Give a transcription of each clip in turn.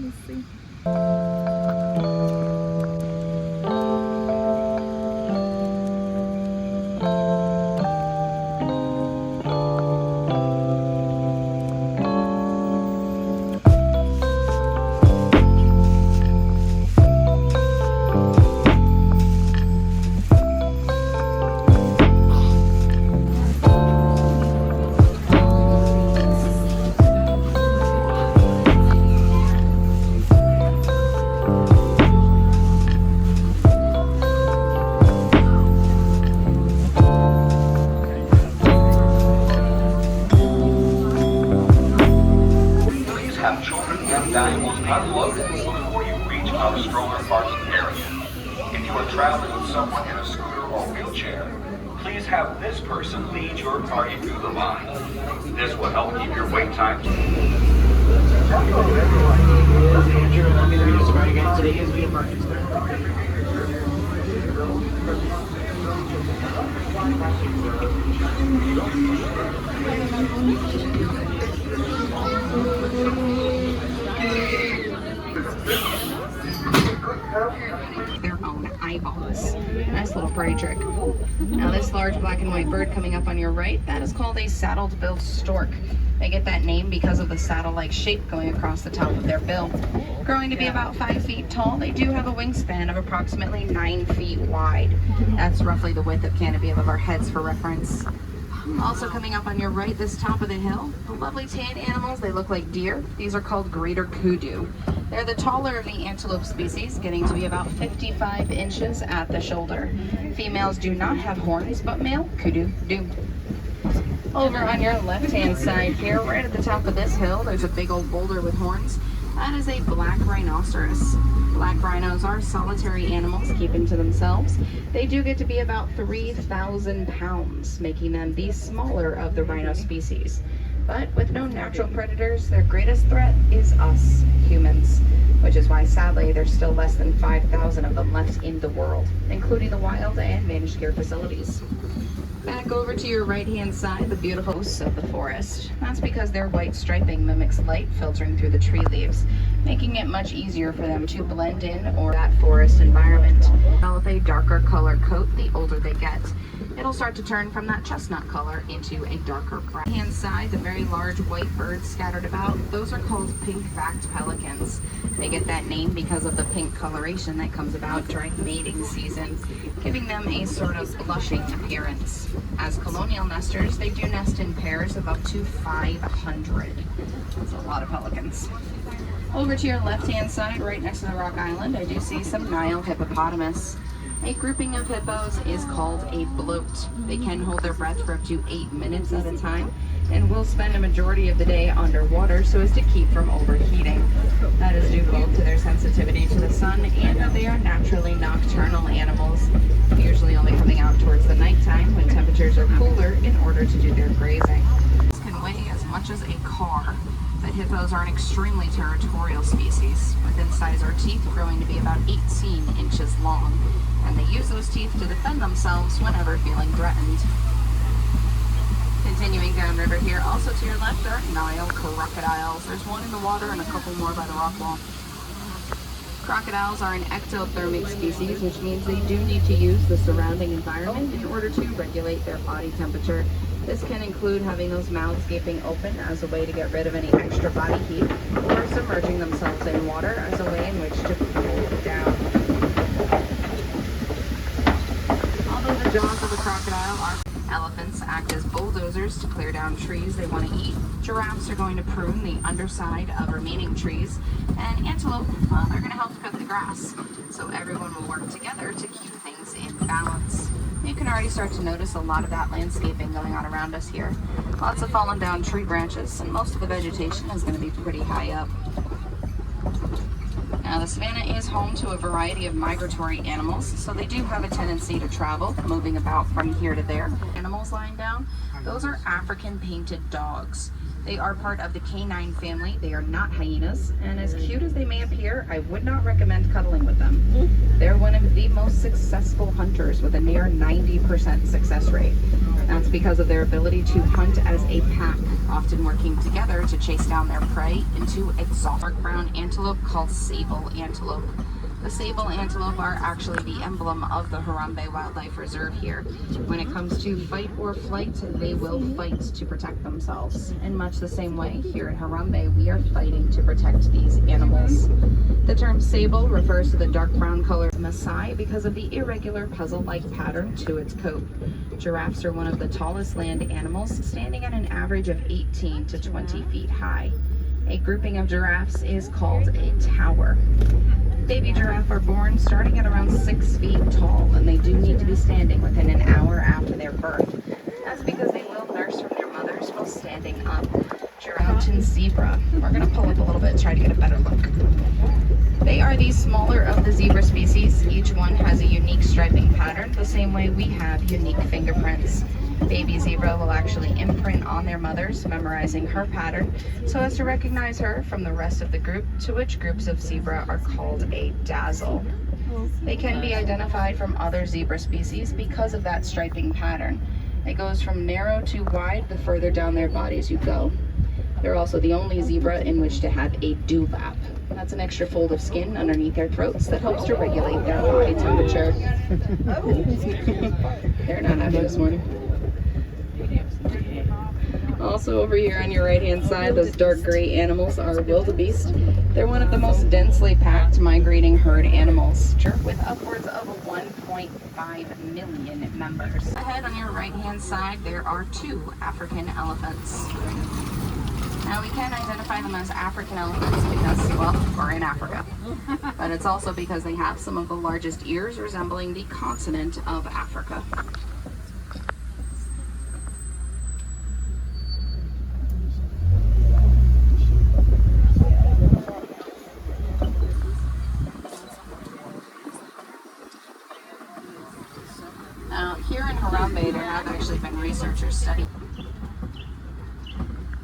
Let's see. Have children and valuables unloaded before you reach our stroller parking area. If you are traveling with someone in a scooter or wheelchair, please have this person lead your party through the line. This will help keep your wait time. Hello everyone, this is Andrew and I'm going to be describing it. Today is via parking Their own eyeballs. Nice little party trick. Now this large black and white bird coming up on your right, that is called a saddle-billed stork. They get that name because of the saddle-like shape going across the top of their bill. Growing to be about 5 feet tall, they do have a wingspan of approximately 9 feet wide. That's roughly the width of canopy above our heads for reference. Also coming up on your right, this top of the hill, the lovely tan animals, they look like deer. These are called greater kudu. They're the taller of the antelope species, getting to be about 55 inches at the shoulder. Females do not have horns, but male kudu do. Over on your left-hand side here, right at the top of this hill, there's a big old boulder with horns. That is a black rhinoceros. Black rhinos are solitary animals, keeping to themselves. They do get to be about 3,000 pounds, making them the smaller of the rhino species. But with no natural predators, their greatest threat is us, humans, which is why sadly there's still less than 5,000 of them left in the world, including the wild and managed care facilities. Back over to your right-hand side, the beautiful hosts of the forest. That's because their white striping mimics light filtering through the tree leaves, making it much easier for them to blend in or that forest environment. Develop a darker color coat the older they get. It'll start to turn from that chestnut color into a darker brown. Hand side, the very large white birds scattered about, those are called pink-backed pelicans. They get that name because of the pink coloration that comes about during mating season, giving them a sort of blushing appearance. As colonial nesters, they do nest in pairs of up to 500. That's a lot of pelicans. Over to your left-hand side, right next to the rock island, I do see some Nile hippopotamus. A grouping of hippos is called a bloat. They can hold their breath for up to 8 minutes at a time and will spend a majority of the day underwater so as to keep from overheating. That is due both to their sensitivity to the sun and that they are naturally nocturnal animals, usually only coming out towards the nighttime when temperatures are cooler in order to do their grazing. This can weigh as much as a car. But hippos are an extremely territorial species, with incisor teeth growing to be about 18 inches long, and they use those teeth to defend themselves whenever feeling threatened. Continuing downriver here, also to your left are Nile crocodiles. There's one in the water and a couple more by the rock wall. Crocodiles are an ectothermic species, which means they do need to use the surrounding environment in order to regulate their body temperature. This can include having those mouths gaping open as a way to get rid of any extra body heat, or submerging themselves in water as a way in which to cool down. Although the jaws of the crocodile are elephants act as bulldozers to clear down trees they want to eat. Giraffes are going to prune the underside of remaining trees, and antelope, well, they're going to help cut the grass. So everyone will work together to keep things in balance. You can already start to notice a lot of that landscaping going on around us here. Lots of fallen down tree branches, and most of the vegetation is going to be pretty high up. Now the savanna is home to a variety of migratory animals, so they do have a tendency to travel, moving about from here to there. Animals lying down, those are African painted dogs. They are part of the canine family. They are not hyenas, and as cute as they may appear, I would not recommend cuddling with them. They're one of the most successful hunters with a near 90% success rate. That's because of their ability to hunt as a pack, often working together to chase down their prey into exotic brown antelope called sable antelope. The sable antelope are actually the emblem of the Harambe Wildlife Reserve here. When it comes to fight or flight, they will fight to protect themselves. In much the same way, here in Harambe, we are fighting to protect these animals. The term sable refers to the dark brown color Maasai because of the irregular puzzle-like pattern to its coat. Giraffes are one of the tallest land animals, standing at an average of 18 to 20 feet high. A grouping of giraffes is called a tower. Baby giraffe are born starting at around 6 feet tall, and they do need to be standing within an hour after their birth. That's because they will nurse from their mothers while standing up. Mountain zebra. We're going to pull up a little bit and try to get a better look. They are the smaller of the zebra species. Each one has a unique striping pattern, the same way we have unique fingerprints. Baby zebra will actually imprint on their mothers, memorizing her pattern, so as to recognize her from the rest of the group, to which groups of zebra are called a dazzle. They can be identified from other zebra species because of that striping pattern. It goes from narrow to wide the further down their bodies you go. They're also the only zebra in which to have a dewlap. That's an extra fold of skin underneath their throats that helps to regulate their body temperature. They're not happy this morning. Also over here on your right hand side, those dark gray animals are wildebeest. They're one of the most densely packed migrating herd animals, with upwards of 1.5 million members. Ahead on your right hand side, there are 2 African elephants. Now we can identify them as African elephants because, well, we're in Africa. But it's also because they have some of the largest ears resembling the continent of Africa. Now, here in Harambe, there have actually been researchers studying.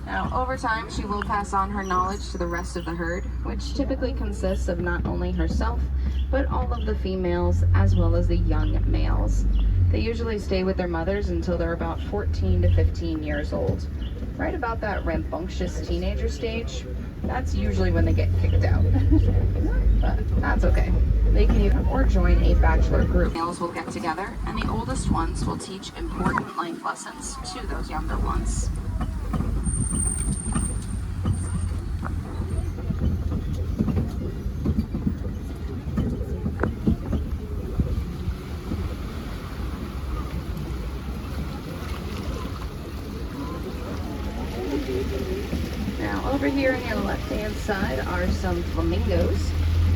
Now, over time, she will pass on her knowledge to the rest of the herd, which typically consists of not only herself, but all of the females as well as the young males. They usually stay with their mothers until they're about 14 to 15 years old. Right about that rambunctious teenager stage, that's usually when they get kicked out. But that's okay. They can either or join a bachelor group. Males will get together, and the oldest ones will teach important life lessons to those younger ones. Now over here on your left-hand side are some flamingos.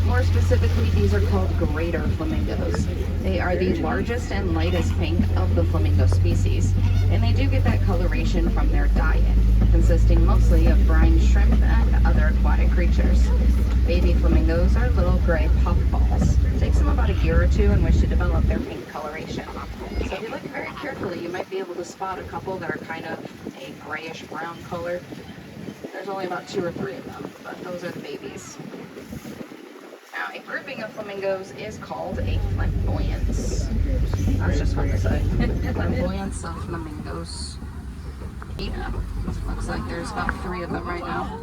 More specifically, these are called greater flamingos. They are the largest and lightest pink of the flamingo species, and they do get that coloration from their diet, consisting mostly of brine shrimp and other aquatic creatures. Baby flamingos are little gray puffballs. It takes them about a year or 2 in which to develop their pink coloration. So if you look very carefully, you might be able to spot a couple that are kind of a grayish brown color. There's only about 2 or 3 of them, but those are the babies. Now, a grouping of flamingos is called a flamboyance. That's just fun to say. Flamboyance of flamingos. Yeah, looks like there's about 3 of them right now.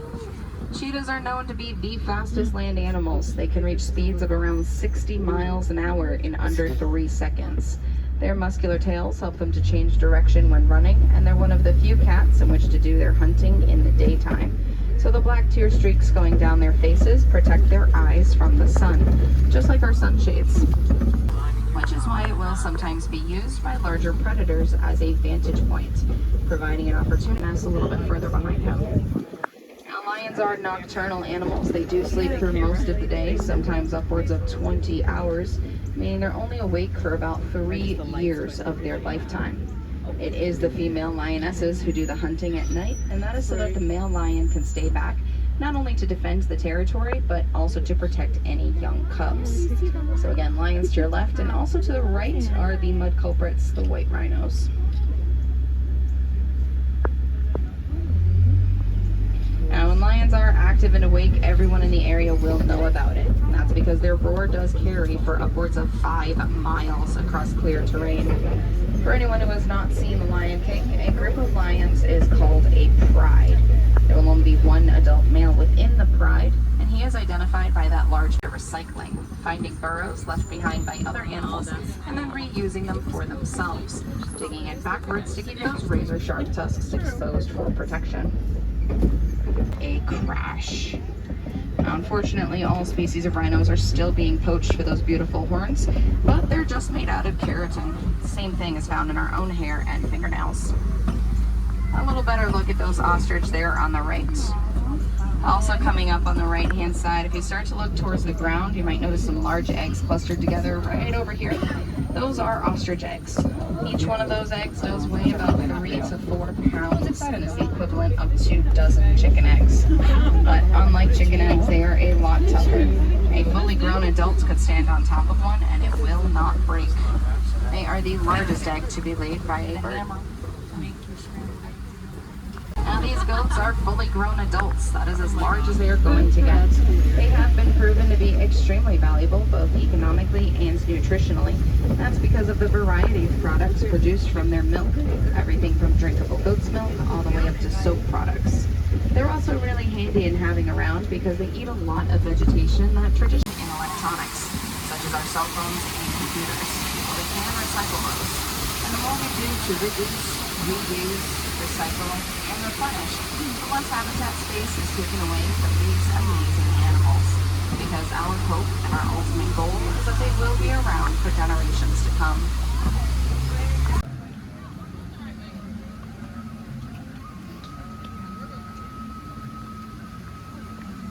Cheetahs are known to be the fastest land animals. They can reach speeds of around 60 miles an hour in under 3 seconds. Their muscular tails help them to change direction when running, and they're one of the few cats in which to do their hunting in the daytime. So the black tear streaks going down their faces protect their eyes from the sun, just like our sunshades. Which is why it will sometimes be used by larger predators as a vantage point, providing an opportunity to pass a little bit further behind him. Now, lions are nocturnal animals. They do sleep through most of the day, sometimes upwards of 20 hours, meaning they're only awake for about 3 years of their lifetime. It is the female lionesses who do the hunting at night, and that is so that the male lion can stay back, not only to defend the territory, but also to protect any young cubs. So again, lions to your left, and also to the right are the mud culprits, the white rhinos. active and awake, everyone in the area will know about it. And that's because their roar does carry for upwards of 5 miles across clear terrain. For anyone who has not seen The Lion King, a group of lions is called a pride. There will only be one adult male within the pride, and he is identified by that large recycling, finding burrows left behind by other animals and then reusing them for themselves, digging it backwards to keep those razor-sharp tusks exposed for protection. A crash. Now, unfortunately, all species of rhinos are still being poached for those beautiful horns, but they're just made out of keratin. Same thing is found in our own hair and fingernails. A little better look at those ostrich there on the right. Also coming up on the right hand side, if you start to look towards the ground, you might notice some large eggs clustered together right over here. Those are ostrich eggs. Each one of those eggs does weigh about 3 to 4 pounds and is the equivalent of 2 dozen chicken eggs. But unlike chicken eggs, they are a lot tougher. A fully grown adult could stand on top of one and it will not break. They are the largest egg to be laid by a bird. Now these goats are fully grown adults. That is as large as they are going to get. They have been proven to be extremely valuable, both economically and nutritionally. That's because of the variety of products produced from their milk. Everything from drinkable goat's milk all the way up to soap products. They're also really handy in having around because they eat a lot of vegetation that traditionally in electronics, such as our cell phones and computers. Well, we can recycle those. And the more we do to reduce, reuse, recycle, and replenish, the less habitat space is taken away from these amazing animals. Because our hope and our ultimate goal is that they will be around for generations to come.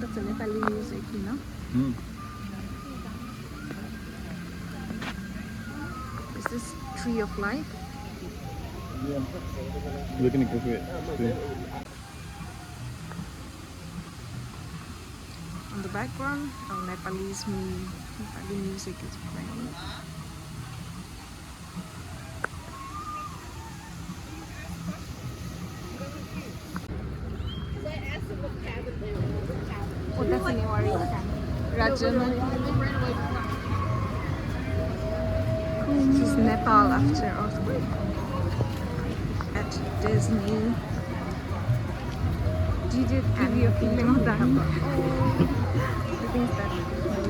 That's a Nepali music, you know? Is this Tree of Life? Looking to go to it. On the background, Nepali music is playing. Oh, that's a Rajamati. This is Nepal after earthquake at Disney. Did it give you a feeling of that? I think that's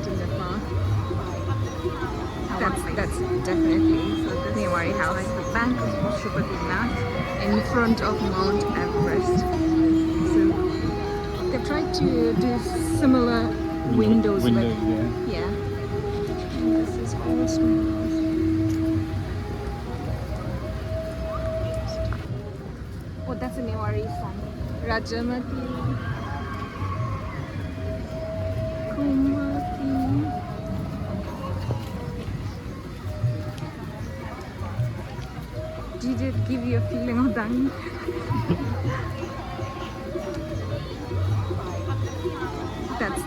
in Nepal. That's definitely Newari House, the bank of Pashupatinath in front of Mount Everest. So they've tried to do similar windows yeah. Yeah. And this is also oh, that's a Newari song. Rajamati. Kumati. Did it give you a feeling of dying?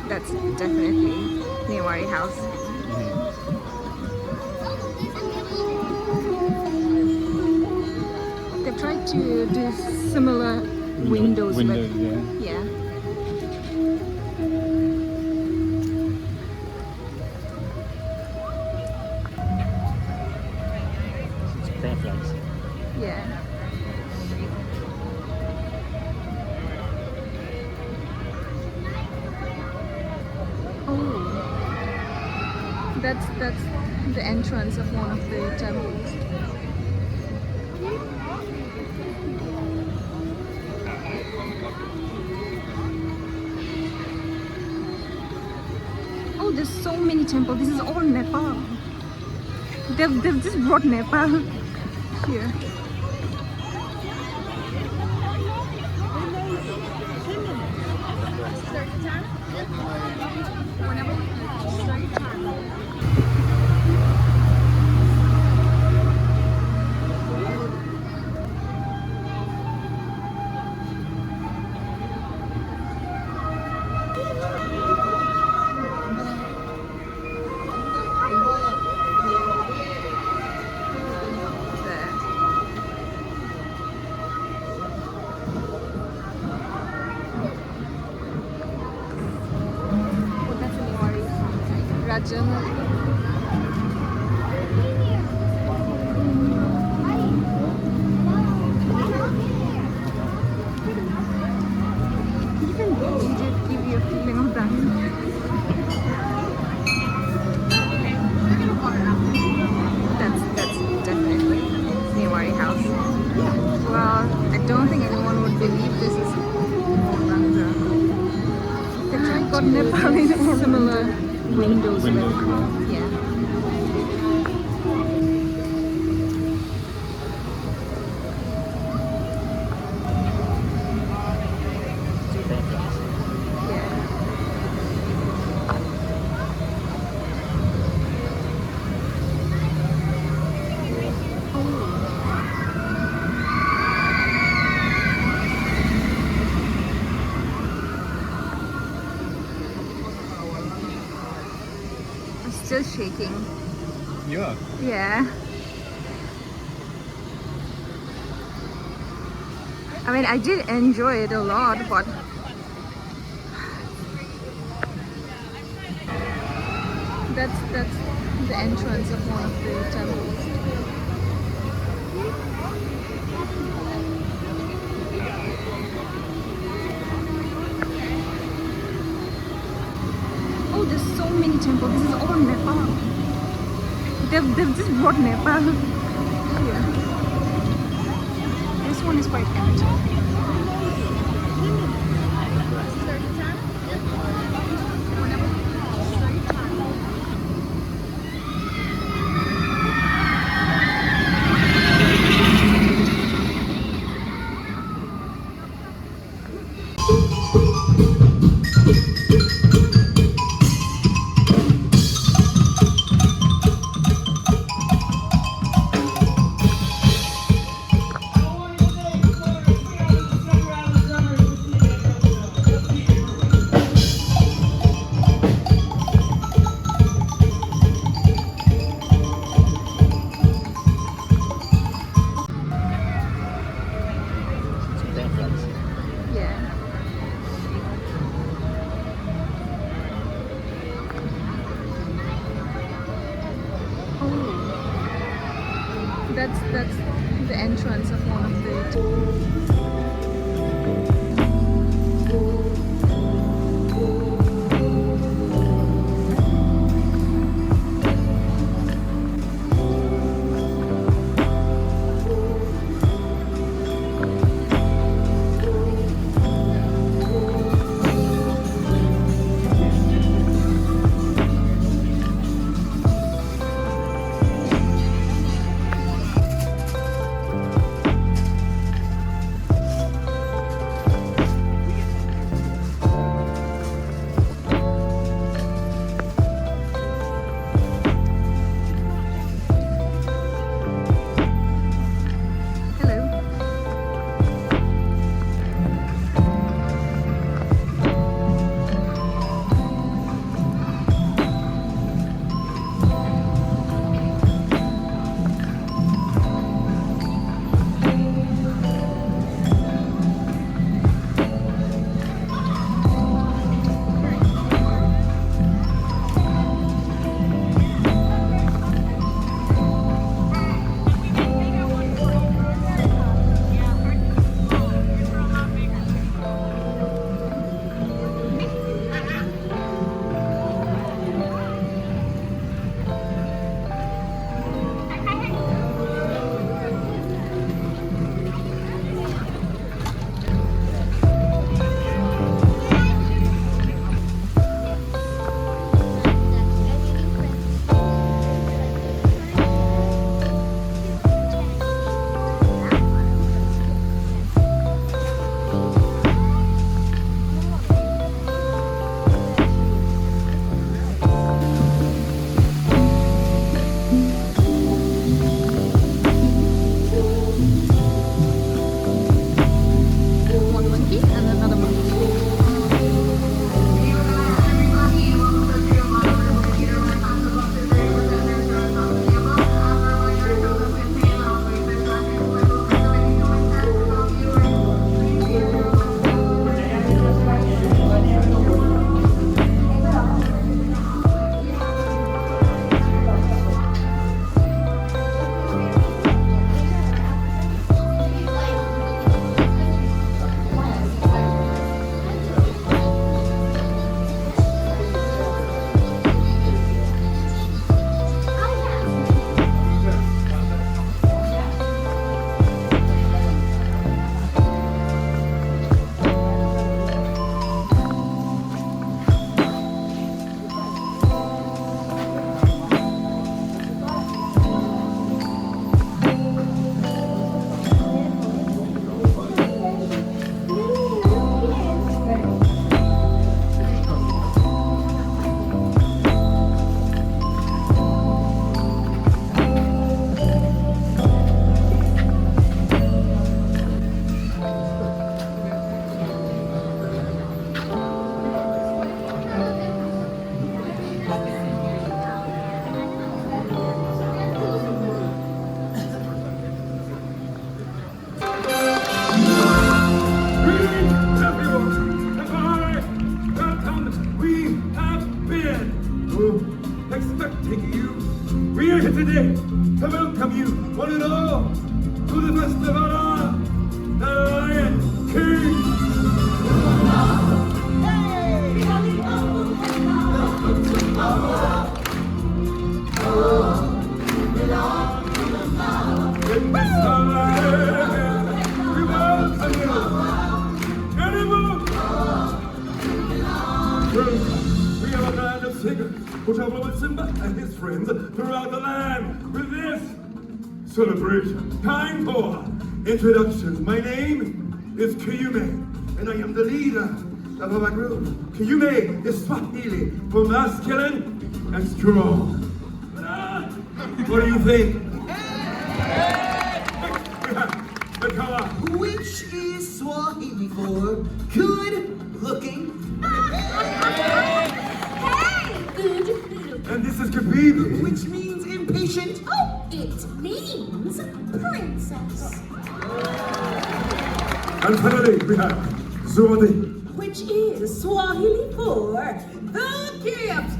That's definitely Newari House. They've tried to do similar windows yeah. Fireflies. Yeah. Oh, that's the entrance of one of the temples. Oh, there's so many temples. This is all Nepal. They've just brought Nepal here. There. Magar Channel. Even Egypt give you a feeling of that. That's definitely Newari House. Well, I don't think anyone would believe this is Bangla. It's got Nepali similar windows. Yeah. I'm still shaking. Yeah. Yeah. I mean, I did enjoy it a lot, but that's the entrance of one of the temples. Oh, there's so many temples. This is all Nepal. They've just brought Nepal here. This one is quite empty. Yeah. Oh, that's the entrance of one of the. take you. We are here today to welcome you, one and all, to the festival of the Lion King. In this land, we welcome you. Animal! We have a band of singers who travel with Simba and his friends throughout the land with this celebration. Time for introductions. My name is Kiyume, and I am the leader of our group. Kiyume is Swahili for masculine and strong. What do you think? The color. Which is Swahili for good looking. Hey, good. And this is Kabibi. Which means impatient. Oh, it means princess. And finally, we have Zuwadi. Which is Swahili for the gift.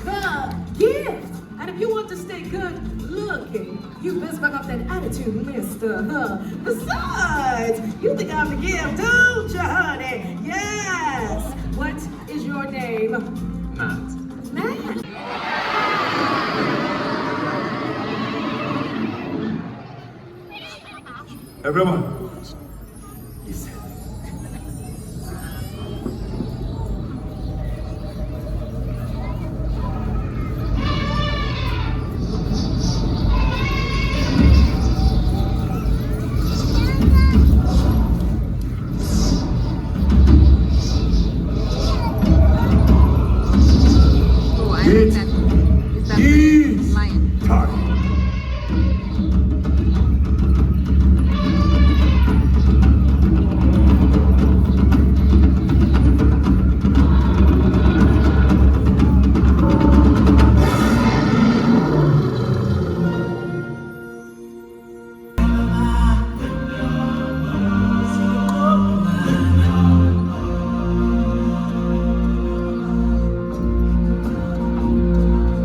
The gift. And if you want to stay good looking, you best back up that attitude, mister. Besides, you think I'm the gift, don't you, honey? Yes. What is your name? Matt. Matt. Everyone, listen. Oh, I think that is that the lion. Time.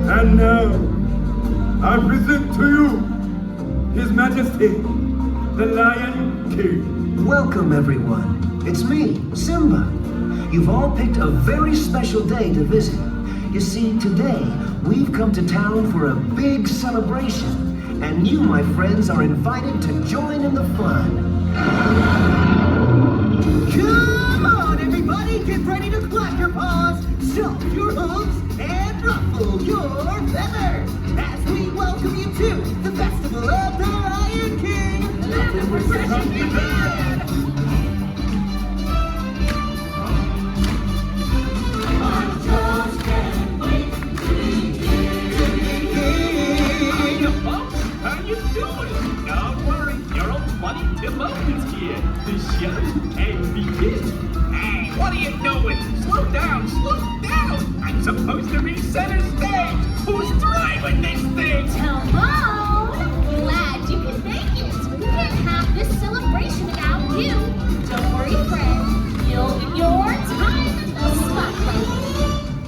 And now, I present to you His Majesty, the Lion King. Welcome, everyone. It's me, Simba. You've all picked a very special day to visit. You see, today, we've come to town for a big celebration, and you, my friends, are invited to join in the fun. Come on, everybody, get ready to clap your paws, stomp your hooves, and ruffle your feathers as we welcome you to the Festival of the Lion King. Let the procession begin! I just can't wait to be king. How you doing? Don't worry, your old buddy Timothy's here. The show can begin. Hey, what are you doing? Slow down, slow down! I'm supposed to be center stage! Who's driving this thing? Hello. Glad you could make it. We can't have this celebration without you. Don't worry, friend. You'll get your time in the spotlight.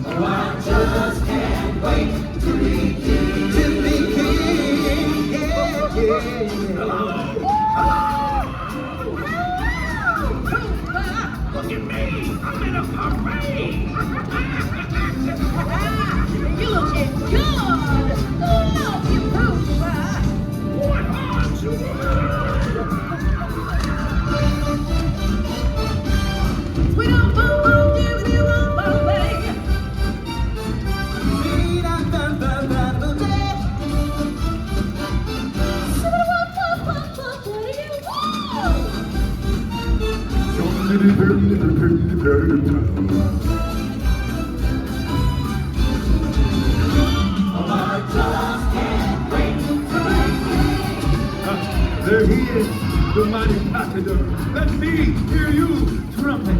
I just can't wait to be king. To be king. Yeah, yeah, yeah. Look at me! I'm in a parade! You looking good. Love you, Poopa. What on to We don't boom, giving you all my way. What do you want? There he is, the mighty Matador. Let me hear you trumpet.